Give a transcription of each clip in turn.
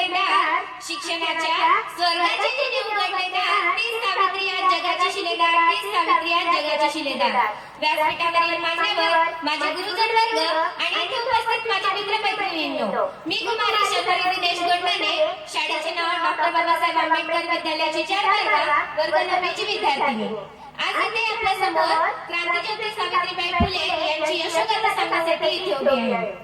पेंढार शिक्षणाच्या स्वर्गाची जिने उघडले दार ती सावित्री आज जगाची शिलेदार ती सावित्री आज जगाची शिलेदार। व्यासपीठावरील मान्यवर माझे गुरुजन वर्ग आणि इथे उपस्थित माझे मित्र मैत्रिणींनो, मी कुमारी शर्वरी दिनेश गोंडाने, शाळेचे नाव डॉक्टर बाबासाहेब आंबेडकर विद्यालयाची 4 वर्ग 9 ची विद्यार्थिनी। आज इथे आपल्या समोर क्रांतीज्योती सावित्रीबाई फुले यांची यशोगाथा सांगण्यासाठी इथे उभी आहे।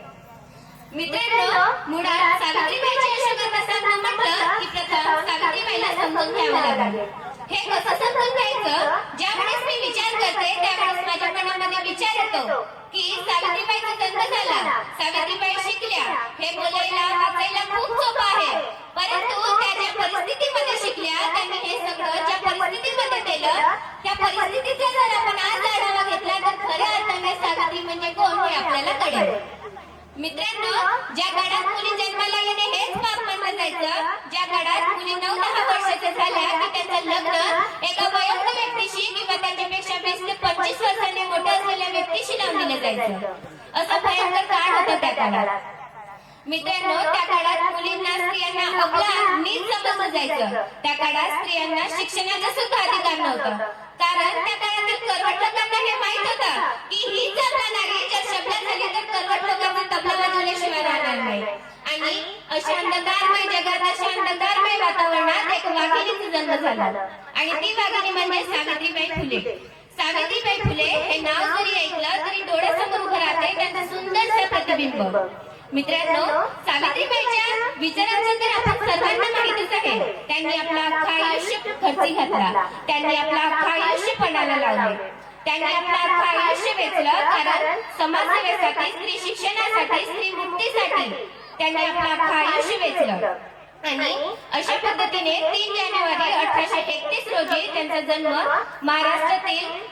मित्रांनो, मुळात सावित्रीबाईची यशोगाथा सांगणं म्हटलं की प्रथम सावित्रीबाईला समजून घ्यावं लागेल। हे कसं समजून घ्यायचं? ज्यावेळेस मी विचार करते त्यावेळेस माझ्या मनामध्ये विचार येतो की सावित्रीबाईचा जन्म झाला, सावित्रीबाई शिकल्या, हे बोलायला वाचायला खूप सोपं आहे, परंतु त्या ज्या परिस्थितीमध्ये शिकल्या त्यांनी हे सगळं ज्या परिस्थितीमध्ये केलं त्या परिस्थितीचा जर आपण आज आढावा घेतला तर खऱ्या अर्थाने सावित्री म्हणजे कोण हे आपल्याला कळेल। मित्रांनो, ज्या काळात मुली जन्माला येणे हेच पाप मानलं जायचं, ज्या काळात मुली 9-10 वर्षाच्या झाल्या की त्यांचं लग्न एका वयस्क व्यक्तीशी किंवा त्यांच्यापेक्षा 20 ते 25 वर्षांनी मोठ्या असलेल्या व्यक्तीशी लावून दिलं जायचं, असं भयंकर काळ होता त्या काळात। मित्रांनो, त्या काळात मुलींना स्त्रियांना अबला नीच समजलं जायचं। त्या काळात स्त्रियांना शिक्षणाचा सुद्धा अधिकार नव्हता, कारण त्या काळातील करवट लोकांना हे माहित होतं की ही जर नारी जर शब्द झाली तर करवट लोकांना तबला वाजवल्याशिवाय राहणार नाही। आणि अशा अंधकारमय जगात, अशा अंधकारमय वातावरणात एक वाघिणीचा जन्म झाला आणि ती वाघिणी म्हणजे सावित्रीबाई फुले। सावित्रीबाई फुले हे नाव जरी ऐकलं तरी डोळ्यासमोर उभं राहते त्यांचं सुंदरसं प्रतिबिंब। मित्रांनो, सावित्रीबाईच्या विचारांचं तर आपण सर्वांना माहितीच आहे। त्यांनी आपलं अख्खं आयुष्य खर्ची घातला, त्यांनी आपलं अख्खं आयुष्य पणाला लावले, त्यांनी आपलं अख्खं आयुष्य वेचलं, कारण समाजसेवेसाठी, स्त्री शिक्षणासाठी, स्त्री मुक्तीसाठी त्यांनी आपलं अख्खं आयुष्य वेचलं। आणि अशा पद्धतीने 3 जानेवारी 1831 रोजी त्यांचा जन्म महाराष्ट्रातील